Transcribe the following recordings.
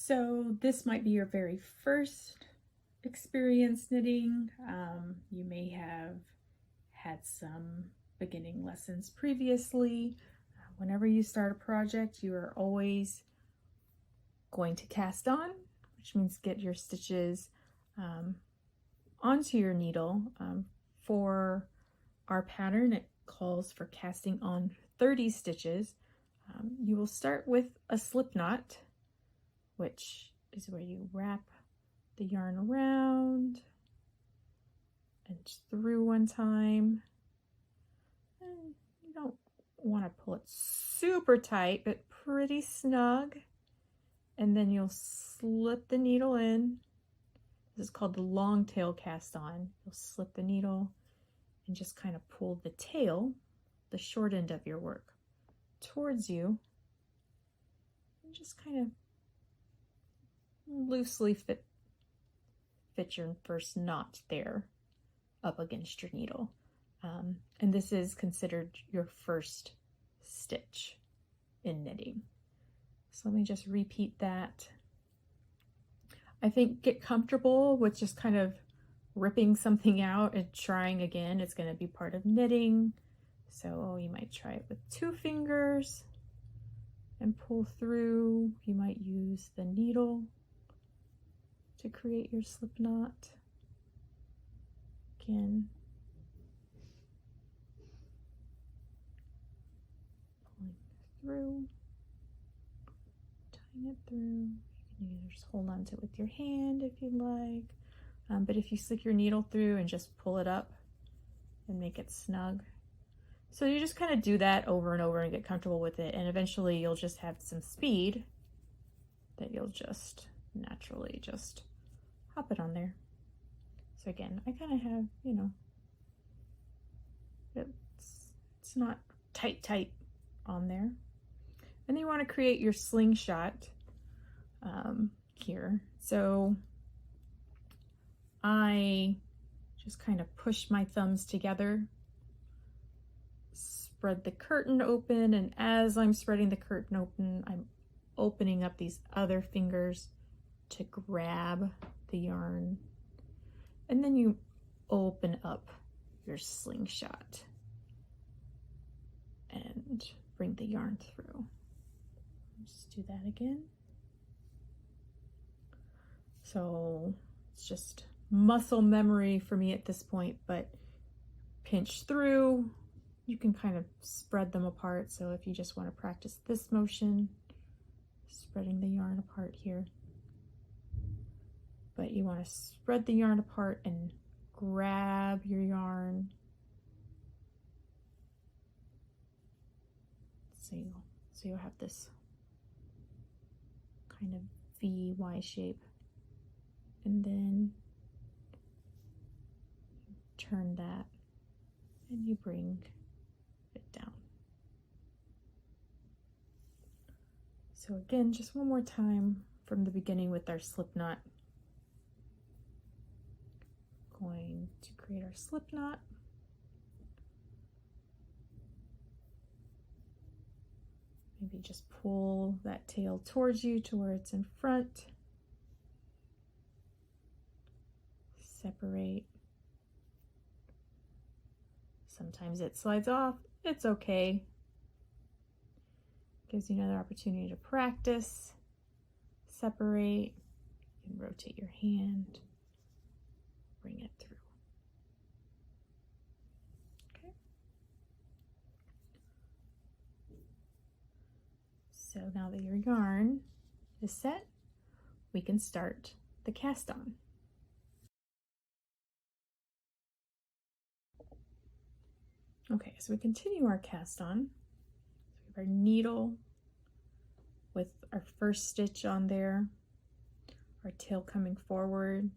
So this might be your very first experience knitting. You may have had some beginning lessons previously. Whenever you start a project, you are always going to cast on, which means get your stitches onto your needle. For our pattern, it calls for casting on 30 stitches. You will start with a slip knot, which is where you wrap the yarn around and through one time. And you don't want to pull it super tight, but pretty snug. And then you'll slip the needle in. This is called the long tail cast on. You'll slip the needle and just kind of pull the tail, the short end of your work, towards you, and just kind of loosely fit your first knot there up against your needle. And this is considered your first stitch in knitting. So let me just repeat that. I think get comfortable with just kind of ripping something out and trying again. It's going to be part of knitting. So you might try it with 2 fingers and pull through. You might use the needle to create your slip knot. Again, pulling through, tying it through. You can just hold on to it with your hand if you'd like. But if you stick your needle through and just pull it up and make it snug. So you just kind of do that over and over and get comfortable with it, and eventually you'll just have some speed that you'll just naturally just hop it on there. So again, I kind of have, you know, it's not tight on there. And then you want to create your slingshot here. So I just kind of push my thumbs together, spread the curtain open, and as I'm spreading the curtain open, I'm opening up these other fingers to grab the yarn, and then you open up your slingshot and bring the yarn through. Just do that again. So it's just muscle memory for me at this point, but pinch through. You can kind of spread them apart. So if you just want to practice this motion, spreading the yarn apart here, but you want to spread the yarn apart and grab your yarn. So you'll have this kind of V-Y shape, and then turn that and you bring it down. So again, just one more time from the beginning with our slip knot. Going to create our slip knot. Maybe just pull that tail towards you to where it's in front. Separate. Sometimes it slides off. It's okay. Gives you another opportunity to practice. Separate. You can rotate your hand. Bring it through. Okay. So now that your yarn is set, we can start the cast on. Okay, so we continue our cast on. So we have our needle with our first stitch on there, our tail coming forward.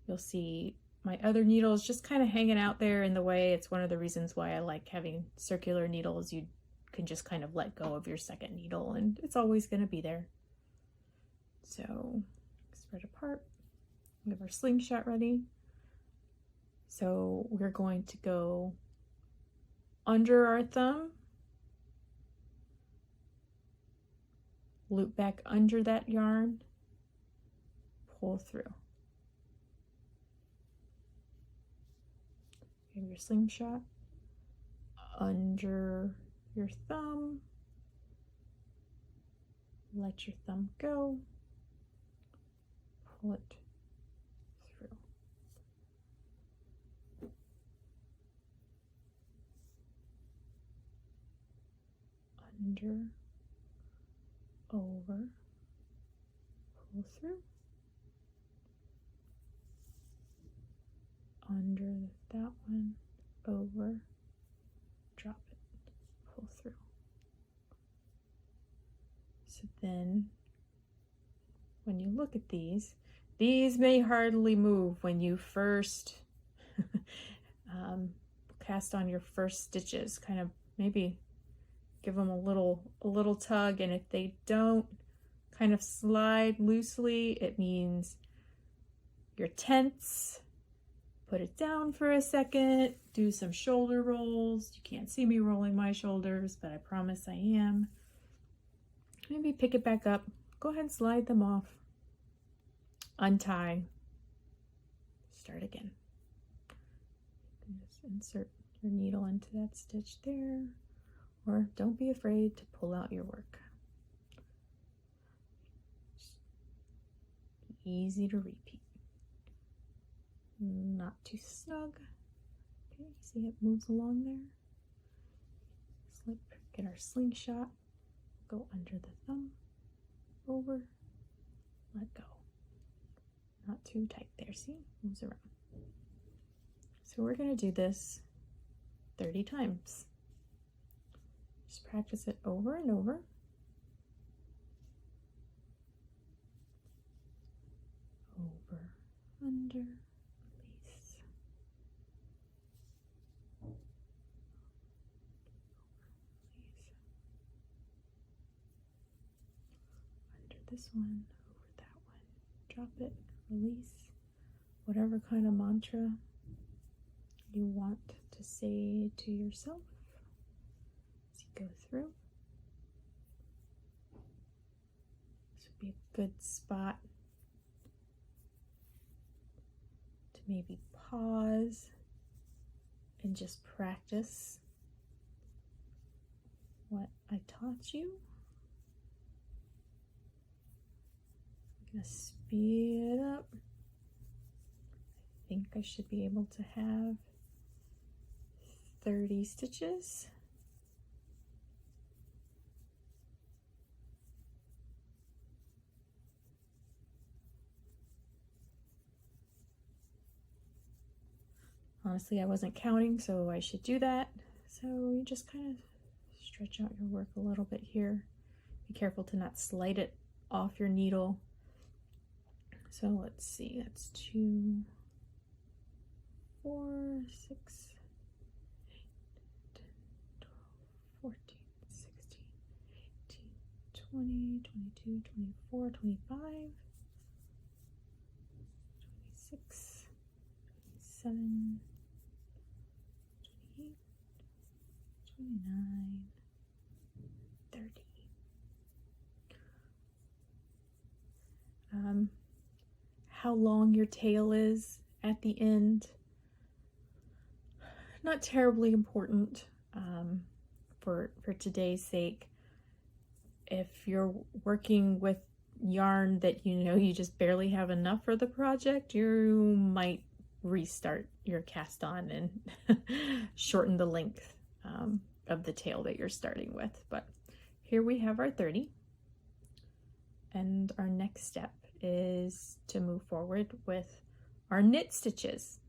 You'll see my other needle is just kind of hanging out there in the way. It's one of the reasons why I like having circular needles. You can just kind of let go of your second needle and it's always going to be there. So spread apart. We have our slingshot ready. So we're going to go under our thumb loop back under that yarn, pull through. You have your slingshot under your thumb, let your thumb go, pull it through. Under, over, pull through. Under that one, over, drop it, pull through. So then, when you look at these may hardly move when you first cast on your first stitches. Kind of maybe give them a little tug, and if they don't kind of slide loosely, it means you're tense. Put it down for a second, do some shoulder rolls. You can't see me rolling my shoulders, but I promise I am. Maybe pick it back up. Go ahead and slide them off. Untie. Start again. Just insert your needle into that stitch there. Or don't be afraid to pull out your work. Easy to repeat. Not too snug. Okay, see it moves along there. Slip, get our slingshot, go under the thumb, over, let go. Not too tight there, see? Moves around. So we're going to do this 30 times. Just practice it over and over. Over, under, release. Under this one, over that one. Drop it, release. Whatever kind of mantra you want to say to yourself as you go through. This would be a good spot to maybe pause and just practice what I taught you. I'm going to speed it up. I think I should be able to have 30 stitches. Honestly, I wasn't counting, so I should do that. So you just kind of stretch out your work a little bit here. Be careful to not slide it off your needle. So let's see, that's 2, 4, 6, 8, 10, 12, 14, 16, 18, 20, 22, 24, 25, 26, 27, 28, 29, 30. How long your tail is at the end, not terribly important for today's sake. If you're working with yarn that you know you just barely have enough for the project, you might restart your cast on and shorten the length of the tail that you're starting with. But here we have our 30, and our next step is to move forward with our knit stitches.